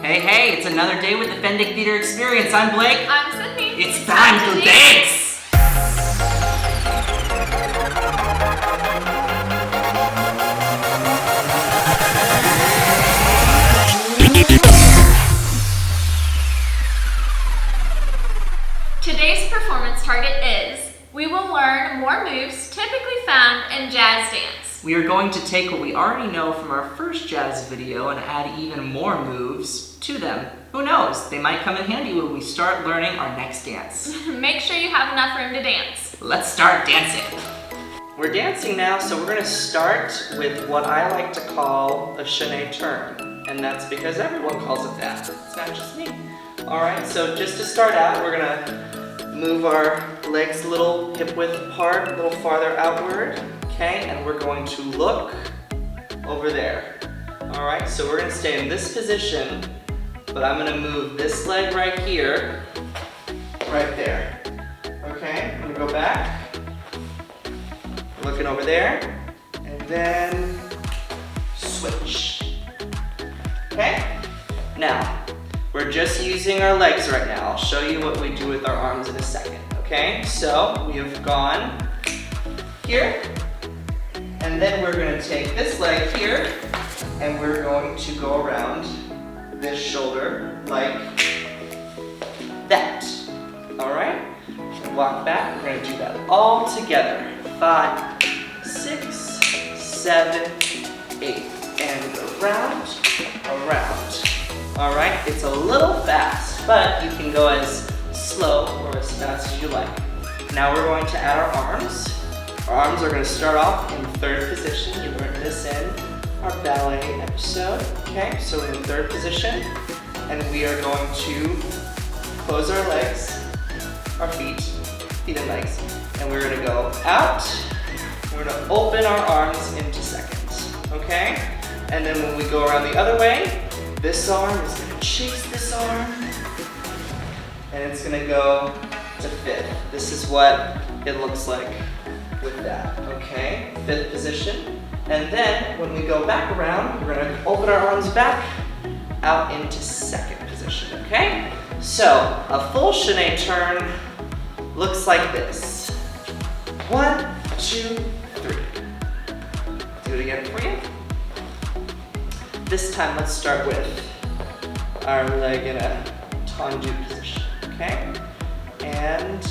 Hey, it's another day with the Fendick Theater Experience. I'm Blake. I'm SHINee. It's time to dance! Today's performance target is, we will learn more moves typically found in jazz dance. We are going to take what we already know from our first jazz video and add even more moves to them. Who knows? They might come in handy when we start learning our next dance. Make sure you have enough room to dance. Let's start dancing. We're dancing now, so we're going to start with what I like to call a SHINee Turn. And that's because everyone calls it that. It's not just me. Alright, so just to start out, we're going to move our legs a little hip width apart, a little farther outward. Okay, and we're going to look over there. Alright, so we're going to stay in this position, but I'm going to move this leg right here, right there. Okay, I'm going to go back, looking over there, and then switch. Okay, now we're just using our legs right now. I'll show you what we do with our arms in a second. Okay, so we have gone here. And then we're going to take this leg here, and we're going to go around this shoulder like that. All right? And walk back. We're going to do that all together. 5, 6, 7, 8. And around, around. All right? It's a little fast, but you can go as slow or as fast as you like. Now we're going to add our arms. Our arms are going to start off in third position. You learned this in our ballet episode. Okay, so we're in third position, and we are going to close our legs, our feet and legs, and we're going to go out. We're going to open our arms into seconds. Okay, and then when we go around the other way, this arm is going to chase this arm, and it's going to go to fifth. This is what it looks like with that, okay? Fifth position. And then when we go back around, we're gonna open our arms back out into second position, okay? So a full SHINee turn looks like this. 1, 2, 3. Do it again for you. This time let's start with our leg in a tendu position, okay? And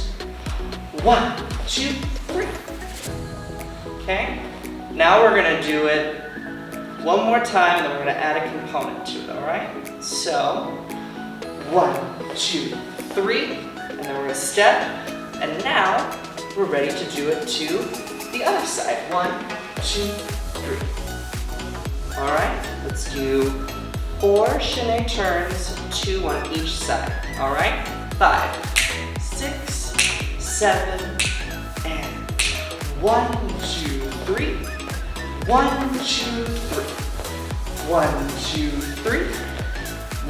1, 2, 3. Okay, now we're gonna do it one more time, and then we're gonna add a component to it, all right? So, 1, 2, 3, and then we're gonna step, and now we're ready to do it to the other side. 1, 2, 3. All right, let's do 4 SHINee turns, 2 on each side, all right? 5, 6, 7, and 1, 2, 3. 1, 2, 3. 1, 2, 3.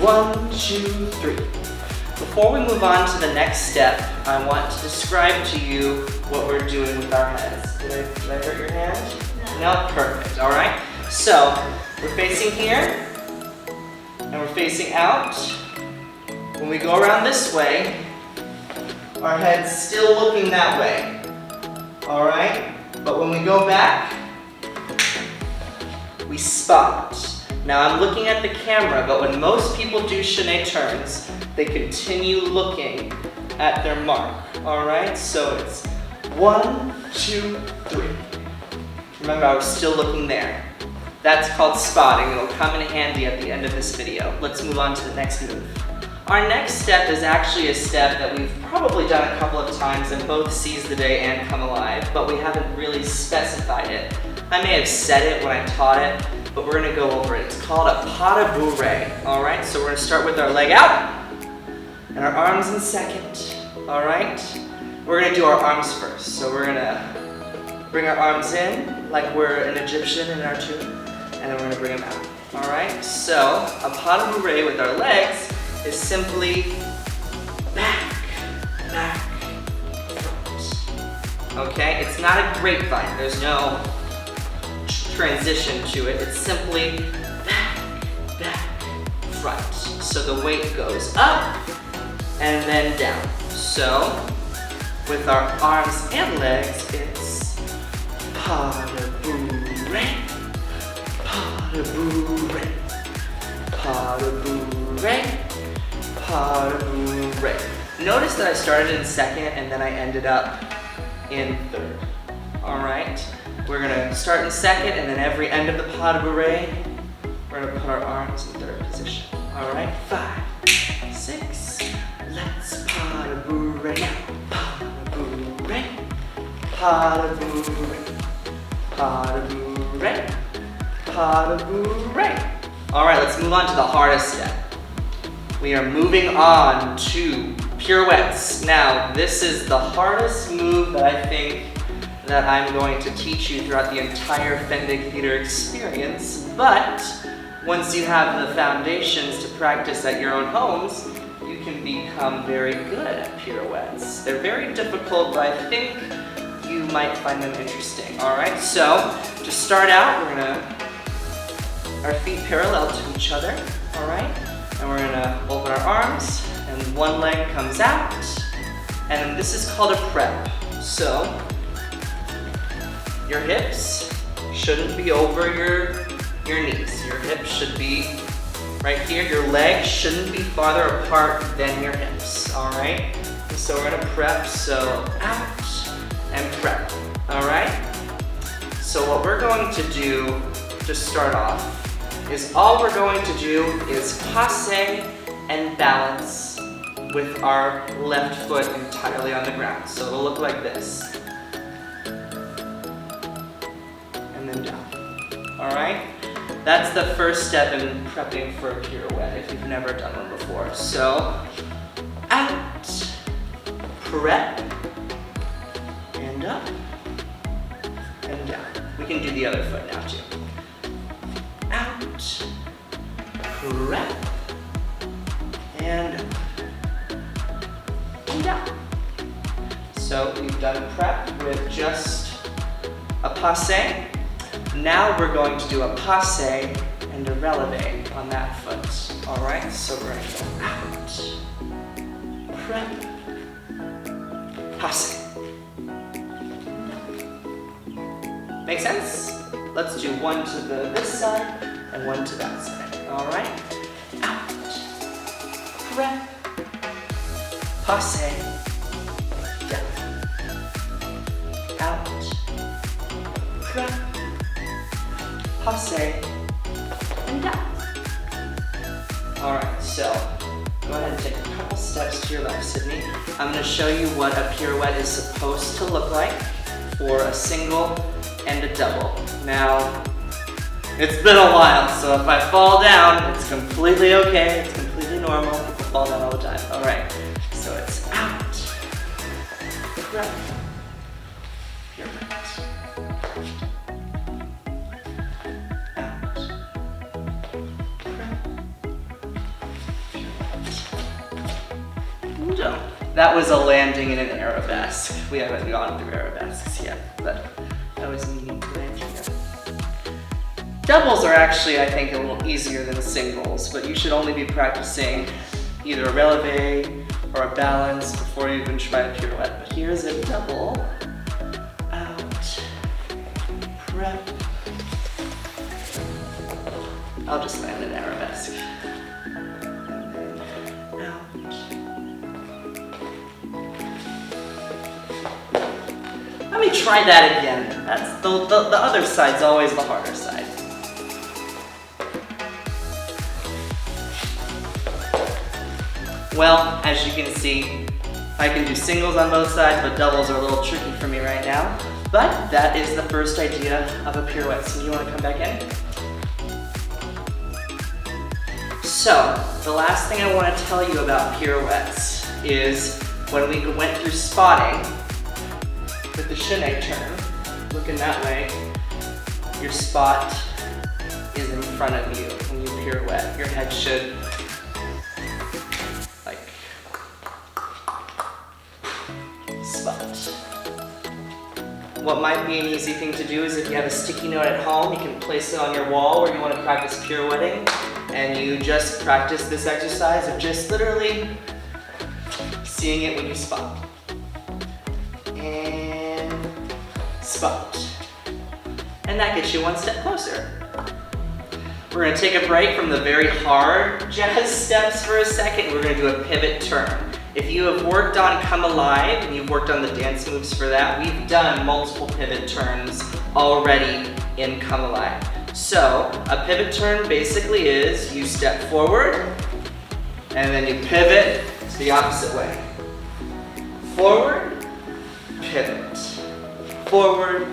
1, 2, 3. Before we move on to the next step, I want to describe to you what we're doing with our heads. Did I hurt your hand? No, perfect, all right? So, we're facing here, and we're facing out. When we go around this way, our head's still looking that way. All right, but when we go back, we spot. Now I'm looking at the camera, but when most people do SHINee turns, they continue looking at their mark. All right, so it's 1, 2, 3. Remember, I was still looking there. That's called spotting. It'll come in handy at the end of this video. Let's move on to the next move. Our next step is actually a step that we've probably done a couple of times in both Seize the Day and Come Alive, but we haven't really specified it. I may have said it when I taught it, but we're gonna go over it. It's called a pas de Booray, all right? So we're gonna start with our leg out, and our arms in second, all right? We're gonna do our arms first. So we're gonna bring our arms in like we're an Egyptian in our tune, and then we're gonna bring them out, all right? So a pas de Booray with our legs is simply back, back, front. Okay, it's not a grapevine. There's no transition to it. It's simply back, back, front. So the weight goes up and then down. So with our arms and legs, it's pas de bourrée, pas de bourrée, pas de bourrée, pas de bourrée. Notice that I started in second and then I ended up in third. All right, we're gonna start in second and then every end of the pas de bourrée, we're gonna put our arms in third position. All right, 5, 6, let's pas de bourrée now. Pas de bourrée, pas de bourrée, pas de bourrée, pas de bourrée. All right, let's move on to the hardest step. We are moving on to pirouettes. Now, this is the hardest move that I think that I'm going to teach you throughout the entire Fendig Theater experience, but once you have the foundations to practice at your own homes, you can become very good at pirouettes. They're very difficult, but I think you might find them interesting. All right, so to start out, we're gonna, our feet parallel to each other, all right? And we're gonna open our arms, and one leg comes out, and this is called a prep. So, your hips shouldn't be over your knees. Your hips should be right here. Your legs shouldn't be farther apart than your hips, all right? And so we're gonna prep, so out and prep, all right? So what we're going to do to start off is all we're going to do is passe and balance with our left foot entirely on the ground. So it'll look like this. And then down. All right? That's the first step in prepping for a pirouette if you've never done one before. So, out, prep, and up, and down. We can do the other foot now too. Out, prep, and up, and down. So we've done prep with just a passe. Now we're going to do a passe and a releve on that foot. All right, so we're going to go out, prep, passe. Make sense? Let's do one to this side and one to that side. All right, out, prep, passe, down, out, prep, passe, and down. All right, so go ahead and take a couple steps to your left, Sydney. I'm going to show you what a pirouette is supposed to look like for a single and a double. Now, it's been a while, so if I fall down, it's completely okay. It's completely normal. People fall down all the time. All right, so it's out, prep, pirouette. That was a landing in an arabesque. We haven't gone through arabesques yet, but that was neat landing there. Doubles are actually, I think, a little easier than singles, but you should only be practicing either a releve or a balance before you even try a pirouette. But here's a double. Out, prep. I'll just land in arabesque. Let me try that again. That's the other side's always the harder side. Well, as you can see, I can do singles on both sides, but doubles are a little tricky for me right now. But that is the first idea of a pirouette. So you want to come back in? So, the last thing I want to tell you about pirouettes is when we went through spotting, with the SHINee Turn, looking that way, your spot is in front of you when you pirouette. Your head should, like, spot. What might be an easy thing to do is if you have a sticky note at home, you can place it on your wall where you want to practice pirouetting. And you just practice this exercise of just literally seeing it when you spot. And spot. And that gets you one step closer. We're gonna take a break from the very hard jazz steps for a second. We're gonna do a pivot turn. If you have worked on Come Alive and you've worked on the dance moves for that, we've done multiple pivot turns already in Come Alive. So a pivot turn basically is you step forward and then you pivot to the opposite way. Forward, pivot. Forward,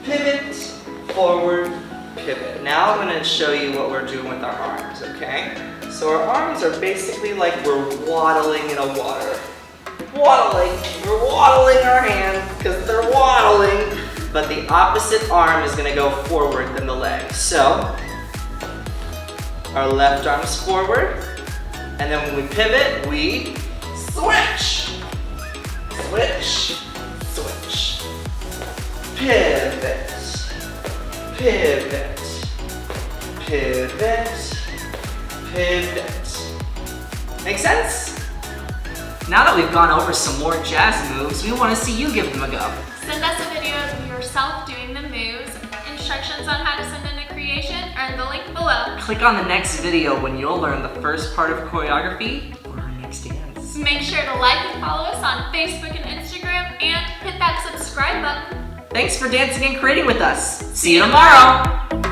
pivot, forward, pivot. Now I'm going to show you what we're doing with our arms, okay? So our arms are basically like we're waddling in a water. Waddling. We're waddling our hands because they're waddling, but the opposite arm is going to go forward than the leg. So our left arm is forward, and then when we pivot, we switch. Switch, switch. Pivot. Pivot, pivot, pivot. Make sense? Now that we've gone over some more jazz moves, we want to see you give them a go. Send us a video of yourself doing the moves. Instructions on how to send in a creation are in the link below. Click on the next video when you'll learn the first part of choreography for our next dance. Make sure to like and follow us on Facebook and Instagram, and hit that subscribe button. Thanks for dancing and creating with us. See you tomorrow.